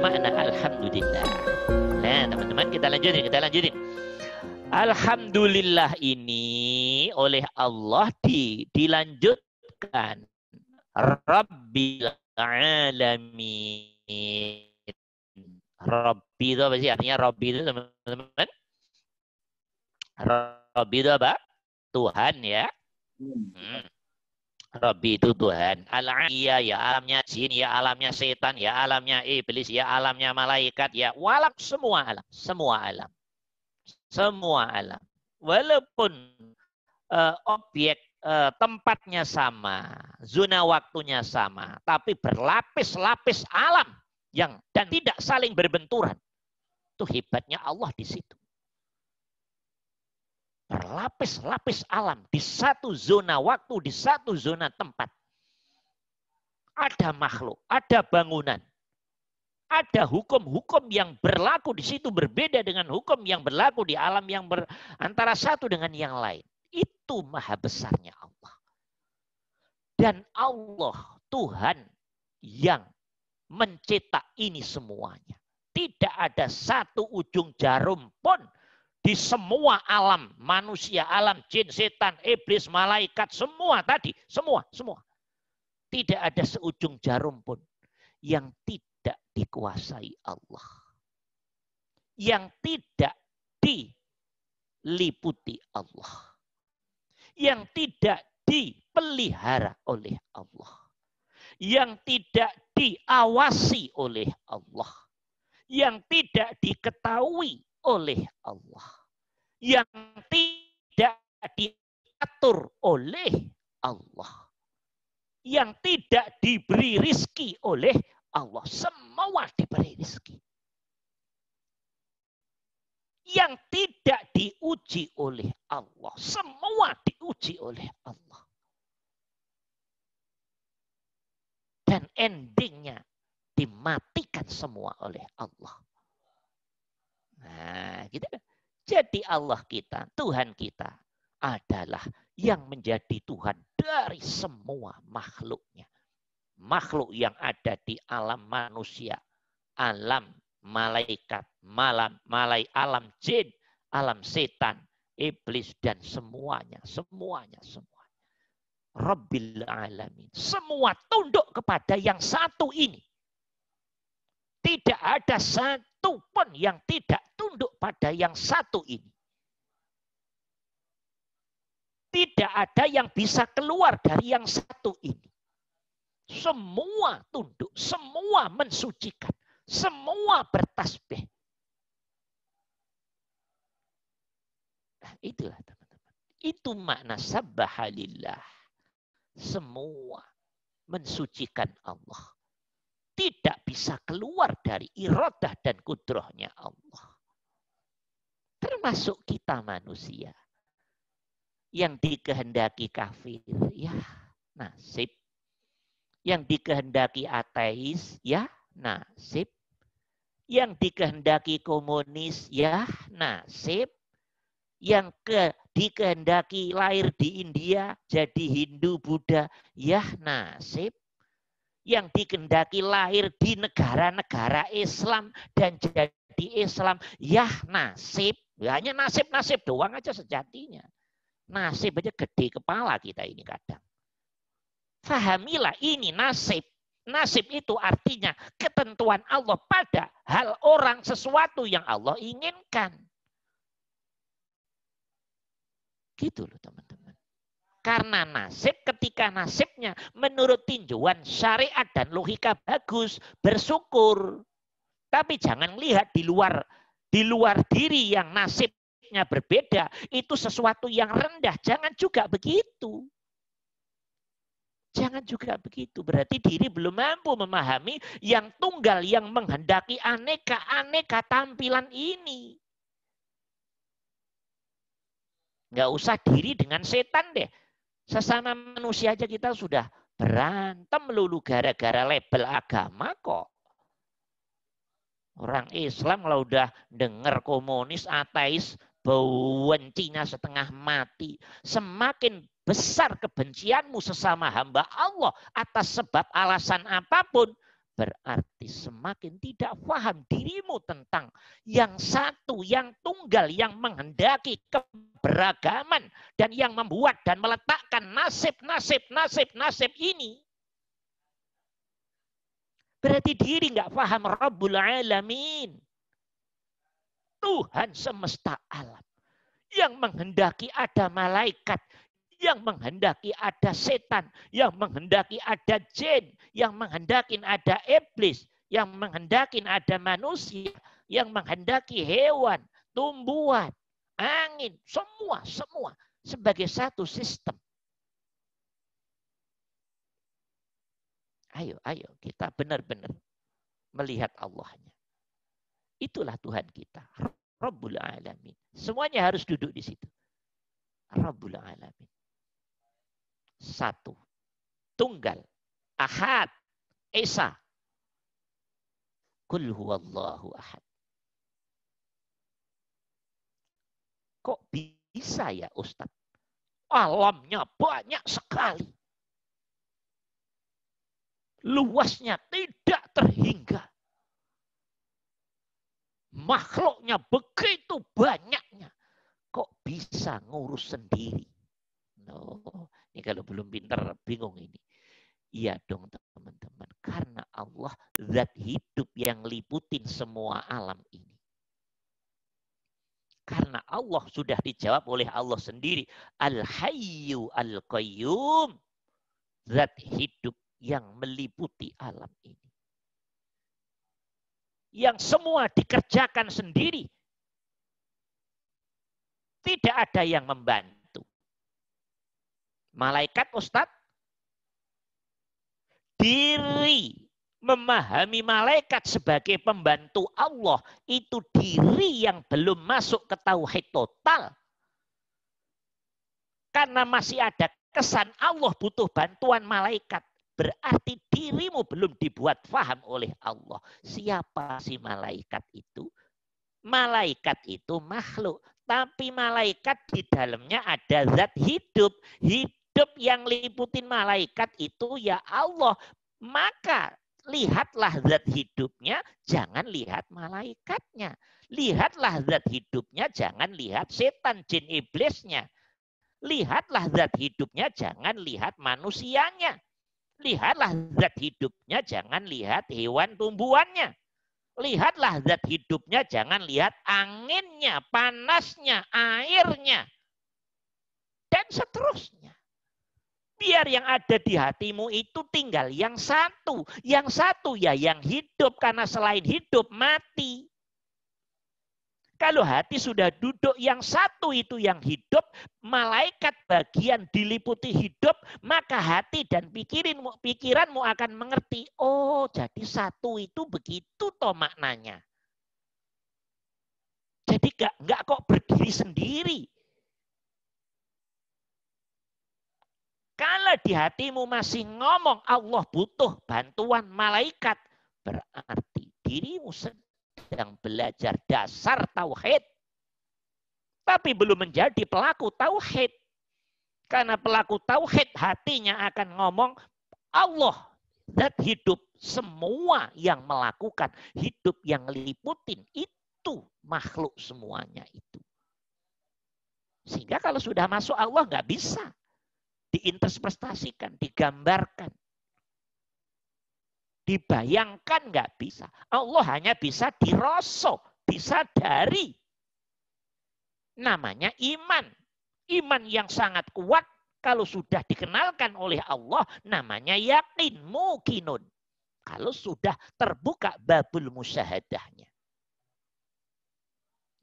makna alhamdulillah? Nah, teman-teman, kita lanjutin. Alhamdulillah ini oleh Allah dilanjutkan Rabbil alamin. Rabbi itu apa sih? Artinya Rabbi itu, teman-teman? Rabbi itu apa? Tuhan, ya. Rabbi itu Tuhan. Al-Aliyah, ya alamnya jin, ya alamnya setan, ya alamnya iblis, ya alamnya malaikat, ya walam, semua alam. Semua alam. Walaupun objek tempatnya sama, zona waktunya sama, tapi berlapis-lapis alam dan tidak saling berbenturan. Itu hebatnya Allah di situ. Berlapis-lapis alam di satu zona waktu, di satu zona tempat. Ada makhluk, ada bangunan, ada hukum-hukum yang berlaku di situ berbeda dengan hukum yang berlaku di alam yang antara satu dengan yang lain. Itu maha besarnya Allah. Dan Allah, Tuhan yang mencetak ini semuanya. Tidak ada satu ujung jarum pun di semua alam, manusia, alam jin, setan, iblis, malaikat, semua tadi. Semua. Tidak ada seujung jarum pun yang tidak dikuasai Allah. Yang tidak diliputi Allah. Yang tidak dipelihara oleh Allah. Yang tidak diawasi oleh Allah. Yang tidak diketahui oleh Allah. Yang tidak diatur oleh Allah. Yang tidak diberi rizki oleh Allah. Semua diberi rizki. Yang tidak diuji oleh Allah. Semua diuji oleh Allah. Dan endingnya dimatikan semua oleh Allah. Nah, gitu. Jadi Allah kita, Tuhan kita adalah yang menjadi Tuhan dari semua makhluknya. Makhluk yang ada di alam manusia, alam malaikat, alam jin, alam setan, iblis, dan semuanya. Rabbil alamin. Semua tunduk kepada yang satu ini. Tidak ada satu pun yang tidak tunduk pada yang satu ini. Tidak ada yang bisa keluar dari yang satu ini. Semua tunduk, semua mensucikan, semua bertasbih. Nah, itulah teman-teman. Itu makna sabbahalillah. Semua mensucikan Allah. Tidak bisa keluar dari iradah dan kudrahnya Allah. Termasuk kita manusia. Yang dikehendaki kafir, ya nasib. Yang dikehendaki ateis, ya nasib. Yang dikehendaki komunis, ya nasib. Yang dikehendaki lahir di India, jadi Hindu, Buddha, ya nasib. Yang dikehendaki lahir di negara-negara Islam dan jadi Islam, ya nasib. Hanya nasib-nasib doang aja sejatinya. Nasib aja gede kepala kita ini kadang. Fahamilah ini nasib. Nasib itu artinya ketentuan Allah pada hal orang sesuatu yang Allah inginkan. Gitu loh teman-teman. Karena nasib, ketika nasibnya menurut tinjauan syariat dan logika bagus, bersyukur. Tapi jangan lihat di luar diri yang nasibnya berbeda, itu sesuatu yang rendah. Jangan juga begitu. Jangan juga begitu. Berarti diri belum mampu memahami yang tunggal yang menghendaki aneka-aneka tampilan ini. Nggak usah diri dengan setan deh. Sesama manusia aja kita sudah berantem melulu gara-gara label agama kok. Orang Islam kalau udah dengar komunis, ateis, bencinya setengah mati. Semakin besar kebencianmu sesama hamba Allah atas sebab alasan apapun, Berarti semakin tidak paham dirimu tentang yang satu, yang tunggal, yang menghendaki keberagaman dan yang membuat dan meletakkan nasib ini. Berarti diri nggak paham Rabbul Alamin. Tuhan semesta alam. Yang menghendaki ada malaikat, yang menghendaki ada setan, yang menghendaki ada jin, yang menghendaki ada iblis, yang menghendaki ada manusia, yang menghendaki hewan, tumbuhan, angin, semua sebagai satu sistem. Ayo kita benar-benar melihat Allahnya. Itulah Tuhan kita, Rabbul Alamin. Semuanya harus duduk di situ. Rabbul Alamin. Satu, tunggal, ahad, esa. Qul huwallahu ahad. Kok bisa ya Ustaz? Alamnya banyak sekali. Luasnya tidak terhingga. Makhluknya begitu banyaknya. Kok bisa ngurus sendiri? No, ini kalau belum pintar bingung ini. Iya dong teman-teman. Karena Allah zat hidup yang liputin semua alam ini. Karena Allah sudah dijawab oleh Allah sendiri. Al-Hayyu Al-Qayyum. Zat hidup yang meliputi alam ini. Yang semua dikerjakan sendiri. Tidak ada yang membantu. Malaikat Ustadz, diri memahami malaikat sebagai pembantu Allah, itu diri yang belum masuk ke tauhid total. Karena masih ada kesan Allah butuh bantuan malaikat. Berarti dirimu belum dibuat faham oleh Allah. Siapa si malaikat itu? Malaikat itu makhluk. Tapi malaikat di dalamnya ada zat hidup. Hidup yang liputin malaikat itu ya Allah. Maka lihatlah zat hidupnya, jangan lihat malaikatnya. Lihatlah zat hidupnya, jangan lihat setan, jin, iblisnya. Lihatlah zat hidupnya, jangan lihat manusianya. Lihatlah zat hidupnya, jangan lihat hewan tumbuhannya. Lihatlah zat hidupnya, jangan lihat anginnya, panasnya, airnya. Dan seterusnya. Biar yang ada di hatimu itu tinggal yang satu. Yang satu ya yang hidup, karena selain hidup mati. Kalau hati sudah duduk yang satu itu yang hidup, malaikat bagian diliputi hidup, maka hati dan pikiranmu akan mengerti, oh jadi satu itu begitu toh maknanya. Jadi enggak kok berdiri sendiri. Kalau di hatimu masih ngomong Allah butuh bantuan malaikat, berarti dirimu sedang belajar dasar tauhid. Tapi belum menjadi pelaku tauhid. Karena pelaku tauhid hatinya akan ngomong Allah, zat hidup, semua yang melakukan, hidup yang liputin, itu makhluk semuanya itu. Sehingga kalau sudah masuk Allah nggak bisa diinterpretasikan, digambarkan. Dibayangkan nggak bisa. Allah hanya bisa dirosok, disadari. Namanya iman. Iman yang sangat kuat kalau sudah dikenalkan oleh Allah namanya yakin, mukinun. Kalau sudah terbuka babul musyahadahnya.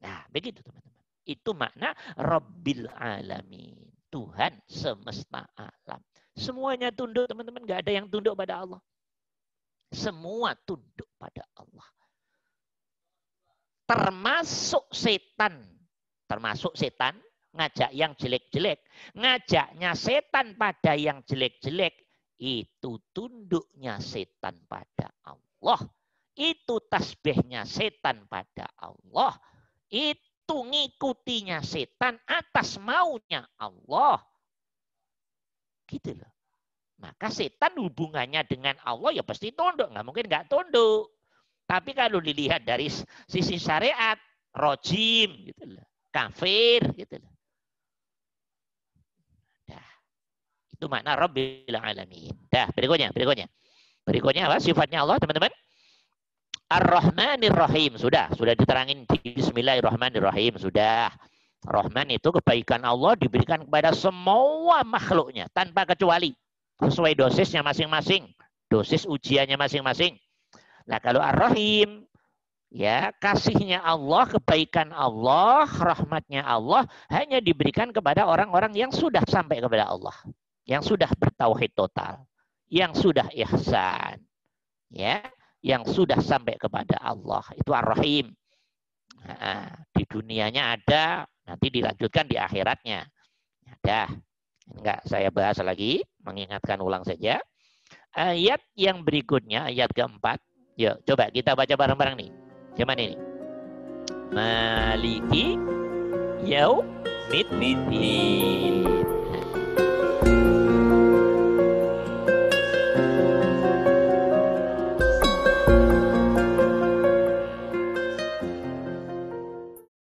Nah, begitu teman-teman. Itu makna Rabbil Alamin. Tuhan semesta alam. Semuanya tunduk teman-teman. Nggak ada yang tunduk pada Allah. Semua tunduk pada Allah. Termasuk setan. Termasuk setan ngajak yang jelek-jelek. Ngajaknya setan pada yang jelek-jelek. Itu tunduknya setan pada Allah. Itu tasbihnya setan pada Allah. Itu ngikutinya setan atas maunya Allah. Gitu loh. Maka setan hubungannya dengan Allah ya pasti tunduk. Nggak mungkin nggak tunduk. Tapi kalau dilihat dari sisi syariat, rojim, gitu loh, kafir, gitu loh. Dah. Itu makna Rabbil Alamin. Dah, berikutnya. Berikutnya apa? Sifatnya Allah, teman-teman. Ar-Rahmanir Rahim. Sudah diterangin di Bismillahirrahmanirrahim. Sudah. Rahman itu kebaikan Allah diberikan kepada semua makhluknya tanpa kecuali. Sesuai dosisnya masing-masing. Dosis ujiannya masing-masing. Nah, kalau Ar-Rahim, ya, kasihnya Allah, kebaikan Allah, rahmatnya Allah hanya diberikan kepada orang-orang yang sudah sampai kepada Allah, yang sudah bertauhid total, yang sudah ihsan, ya, yang sudah sampai kepada Allah. Itu Ar-Rahim. Nah, di dunianya ada, nanti dilanjutkan di akhiratnya. Ada. Enggak saya bahas lagi, mengingatkan ulang saja. Ayat yang berikutnya, ayat keempat. Yuk, coba kita baca bareng-bareng nih. Cuman ini. Maliki yaumiddin.